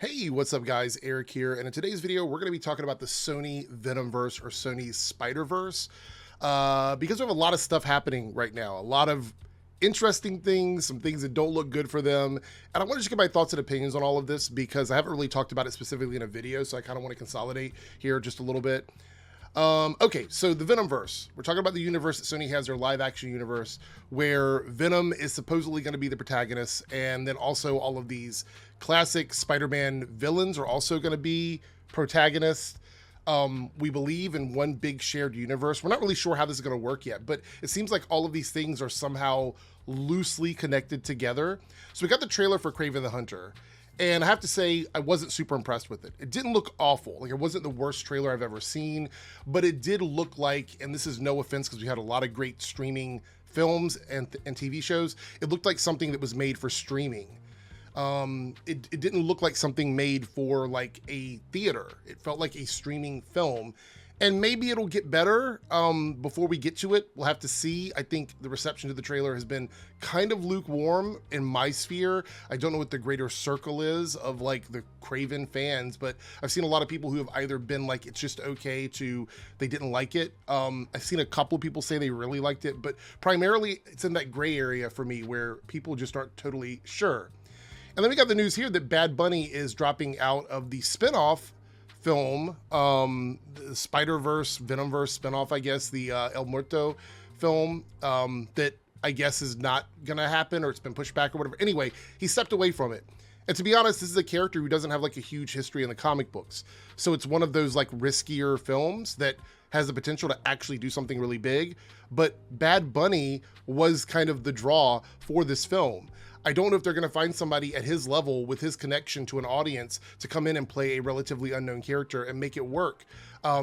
Hey, what's up guys? Eric here, and in today's video, we're going to be talking about the Sony Venom-verse or Sony's Spider-Verse, because we have a lot of stuff happening right now, a lot of interesting things, some things that don't look good for them, and I want to just get my thoughts and opinions on all of this because I haven't really talked about it specifically in a video, so I kind of want to consolidate here just a little bit. Okay, so the Venom-verse. We're talking about the universe that Sony has, their live-action universe, where Venom is supposedly going to be the protagonist, and then also all of these classic Spider-Man villains are also going to be protagonists. We believe in one big shared universe. We're not really sure how this is going to work yet, but it seems like all of these things are somehow loosely connected together. So we got the trailer for Kraven the Hunter. And I have to say, I wasn't super impressed with it. It didn't look awful. Like, it wasn't the worst trailer I've ever seen, but it did look like, and this is no offense because we had a lot of great streaming films and TV shows, it looked like something that was made for streaming. It didn't look like something made for like a theater. It felt like a streaming film. And maybe it'll get better before we get to it. We'll have to see. I think the reception to the trailer has been kind of lukewarm in my sphere. I don't know what the greater circle is of like the Kraven fans, but I've seen a lot of people who have either been like, it's just okay, to they didn't like it. I've seen a couple of people say they really liked it, but primarily it's in that gray area for me where people just aren't totally sure. And then we got the news here that Bad Bunny is dropping out of the spinoff film, the Spider-Verse, Venom-verse spinoff, I guess, the El Muerto film, that I guess is not gonna happen, or it's been pushed back or whatever. Anyway, he stepped away from it. And to be honest, this is a character who doesn't have like a huge history in the comic books. So it's one of those like riskier films that has the potential to actually do something really big. But Bad Bunny was kind of the draw for this film. I don't know if they're going to find somebody at his level with his connection to an audience to come in and play a relatively unknown character and make it work.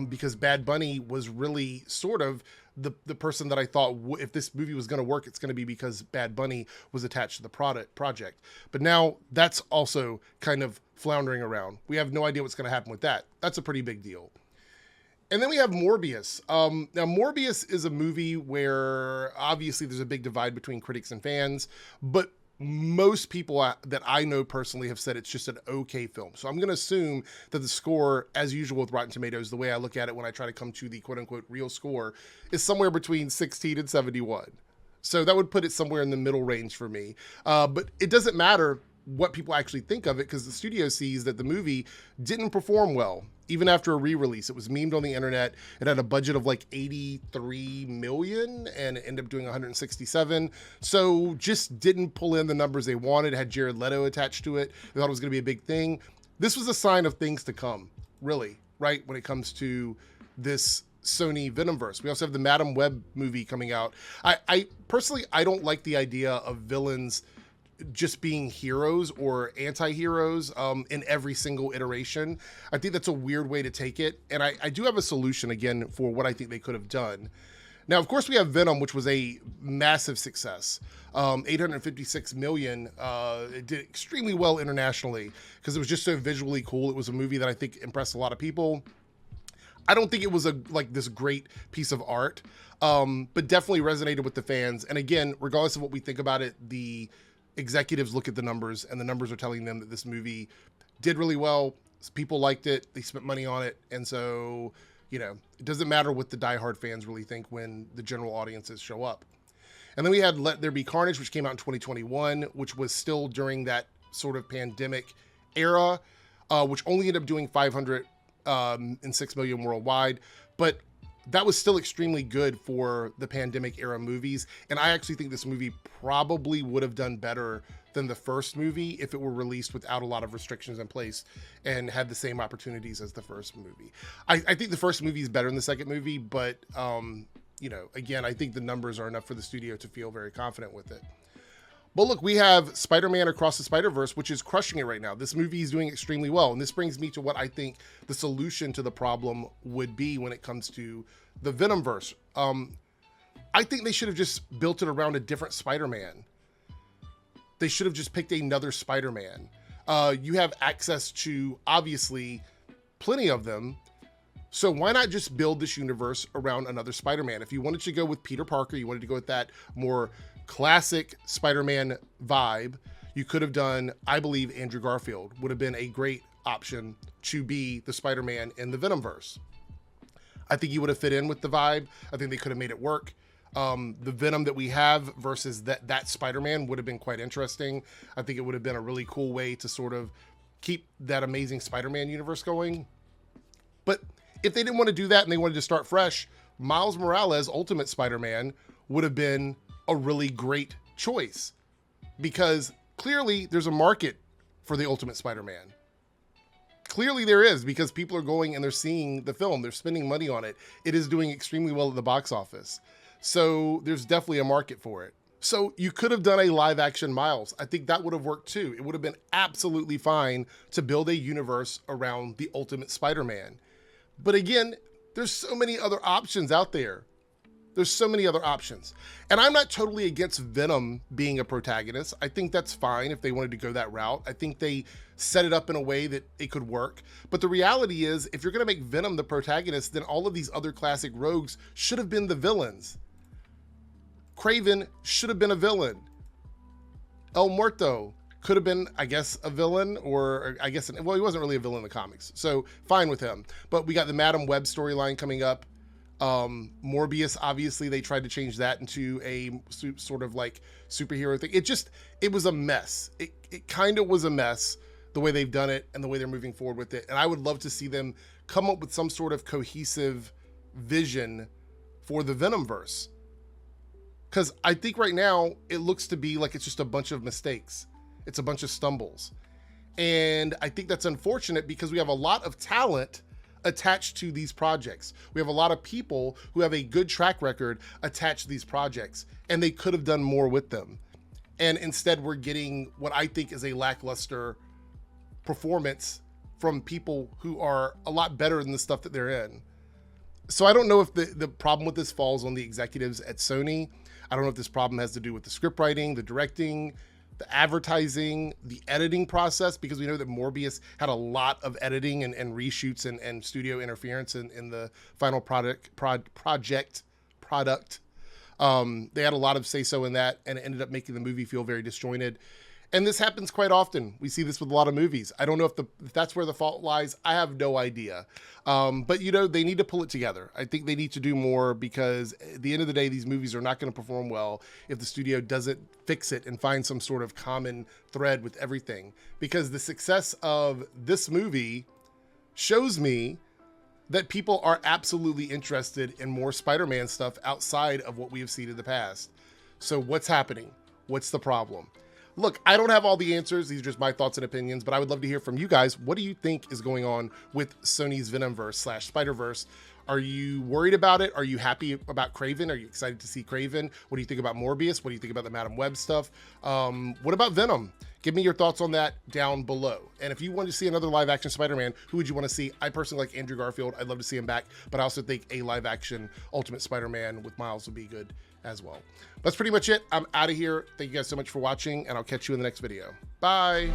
Because Bad Bunny was really sort of the person that I thought if this movie was going to work, it's going to be because Bad Bunny was attached to the project. But now that's also kind of floundering around. We have no idea what's going to happen with that. That's a pretty big deal. And then we have Morbius. Now, Morbius is a movie where obviously there's a big divide between critics and fans, but most people that I know personally have said it's just an okay film. So I'm going to assume that the score, as usual with Rotten Tomatoes, the way I look at it when I try to come to the quote-unquote real score, is somewhere between 16 and 71. So that would put it somewhere in the middle range for me. But it doesn't matter what people actually think of it, because the studio sees that the movie didn't perform well. Even after a re-release, it was memed on the internet. It had a budget of like 83 million and it ended up doing 167. So just didn't pull in the numbers they wanted. It had Jared Leto attached to it. They thought it was going to be a big thing. This was a sign of things to come, really, right? When it comes to this Sony Venom-verse. We also have the Madam Web movie coming out. I personally, I don't like the idea of villains just being heroes or anti-heroes in every single iteration. I think that's a weird way to take it. And I do have a solution again for what I think they could have done. Now, of course, we have Venom, which was a massive success. 856 million. It did extremely well internationally because it was just so visually cool. It was a movie that I think impressed a lot of people. I don't think it was like this great piece of art, but definitely resonated with the fans. And again, regardless of what we think about it, the executives look at the numbers, and the numbers are telling them that this movie did really well. People liked it. They spent money on it. And so, you know, it doesn't matter what the diehard fans really think when the general audiences show up. And then we had Let There Be Carnage, which came out in 2021, which was still during that sort of pandemic era, which only ended up doing 506 million worldwide. But that was still extremely good for the pandemic era movies. And I actually think this movie probably would have done better than the first movie if it were released without a lot of restrictions in place and had the same opportunities as the first movie. I think the first movie is better than the second movie, but, you know, again, I think the numbers are enough for the studio to feel very confident with it. But look, we have Spider-Man Across the Spider-Verse, which is crushing it right now. This movie is doing extremely well. And this brings me to what I think the solution to the problem would be when it comes to the Venom-verse. I think they should have just built it around a different Spider-Man. They should have just picked another Spider-Man. You have access to, obviously, plenty of them. So why not just build this universe around another Spider-Man? If you wanted to go with Peter Parker, you wanted to go with that more classic Spider-Man vibe, You could have done, I believe, Andrew Garfield would have been a great option to be the Spider-Man in the Venom-verse. I think he would have fit in with the vibe. I think they could have made it work. The Venom that we have versus that Spider-Man would have been quite interesting. I think it would have been a really cool way to sort of keep that amazing Spider-Man universe going. But if they didn't want to do that and they wanted to start fresh, Miles Morales, Ultimate Spider-Man, would have been a really great choice, because clearly there's a market for the Ultimate Spider-Man. Clearly there is, because people are going and they're seeing the film. They're spending money on it. It is doing extremely well at the box office. So there's definitely a market for it. So you could have done a live action Miles. I think that would have worked too. It would have been absolutely fine to build a universe around the Ultimate Spider-Man. But again, there's so many other options out there. There's so many other options. And I'm not totally against Venom being a protagonist. I think that's fine if they wanted to go that route. I think they set it up in a way that it could work. But the reality is, if you're going to make Venom the protagonist, then all of these other classic rogues should have been the villains. Kraven should have been a villain. El Muerto could have been, I guess, a villain, or I guess, well, he wasn't really a villain in the comics, so fine with him. But we got the Madam Web storyline coming up. Morbius, obviously they tried to change that into a sort of like superhero thing. It was a mess. It kind of was a mess, the way they've done it and the way they're moving forward with it. And I would love to see them come up with some sort of cohesive vision for the Venom-verse. Because I think right now it looks to be like it's just a bunch of mistakes. It's a bunch of stumbles. And I think that's unfortunate, because we have a lot of talent attached to these projects. We have a lot of people who have a good track record attached to these projects, and they could have done more with them. And instead we're getting what I think is a lackluster performance from people who are a lot better than the stuff that they're in. So I don't know if the problem with this falls on the executives at Sony. I don't know if this problem has to do with the script writing, the directing, the advertising, the editing process, because we know that Morbius had a lot of editing and reshoots and studio interference in the final project. They had a lot of say-so in that, and it ended up making the movie feel very disjointed. And this happens quite often. We see this with a lot of movies. I don't know if that's where the fault lies. I have no idea. But, you know, they need to pull it together. I think they need to do more, because at the end of the day, these movies are not going to perform well if the studio doesn't fix it and find some sort of common thread with everything. Because the success of this movie shows me that people are absolutely interested in more Spider-Man stuff outside of what we have seen in the past. So what's happening? What's the problem? Look, I don't have all the answers. These are just my thoughts and opinions, but I would love to hear from you guys. What do you think is going on with Sony's Venom-verse / Spider-Verse? Are you worried about it? Are you happy about Kraven? Are you excited to see Kraven? What do you think about Morbius? What do you think about the Madam Web stuff? What about Venom? Give me your thoughts on that down below. And if you want to see another live action Spider-Man, who would you want to see? I personally like Andrew Garfield. I'd love to see him back, but I also think a live action Ultimate Spider-Man with Miles would be good as well. That's pretty much it. I'm out of here. Thank you guys so much for watching, and I'll catch you in the next video. Bye.